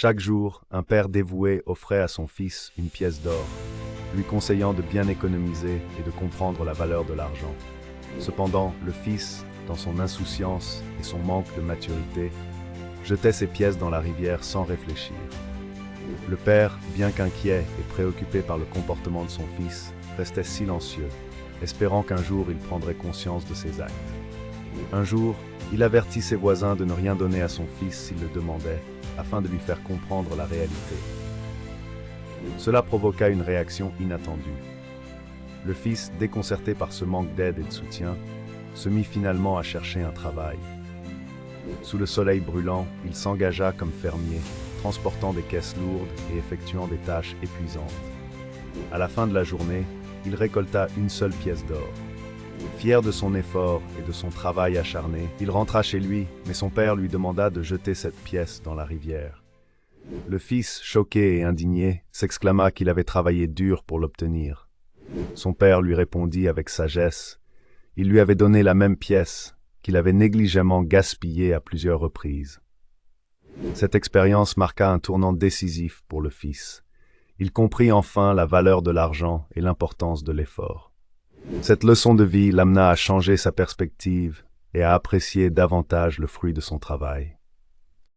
Chaque jour, un père dévoué offrait à son fils une pièce d'or, lui conseillant de bien économiser et de comprendre la valeur de l'argent. Cependant, le fils, dans son insouciance et son manque de maturité, jetait ces pièces dans la rivière sans réfléchir. Le père, bien qu'inquiet et préoccupé par le comportement de son fils, restait silencieux, espérant qu'un jour il prendrait conscience de ses actes. Un jour, il avertit ses voisins de ne rien donner à son fils s'il le demandait, afin de lui faire comprendre la réalité. Cela provoqua une réaction inattendue. Le fils, déconcerté par ce manque d'aide et de soutien, se mit finalement à chercher un travail. Sous le soleil brûlant, il s'engagea comme fermier, transportant des caisses lourdes et effectuant des tâches épuisantes. À la fin de la journée, il récolta une seule pièce d'or. Fier de son effort et de son travail acharné, il rentra chez lui, mais son père lui demanda de jeter cette pièce dans la rivière. Le fils, choqué et indigné, s'exclama qu'il avait travaillé dur pour l'obtenir. Son père lui répondit avec sagesse. Il lui avait donné la même pièce, qu'il avait négligemment gaspillée à plusieurs reprises. Cette expérience marqua un tournant décisif pour le fils. Il comprit enfin la valeur de l'argent et l'importance de l'effort. Cette leçon de vie l'amena à changer sa perspective et à apprécier davantage le fruit de son travail.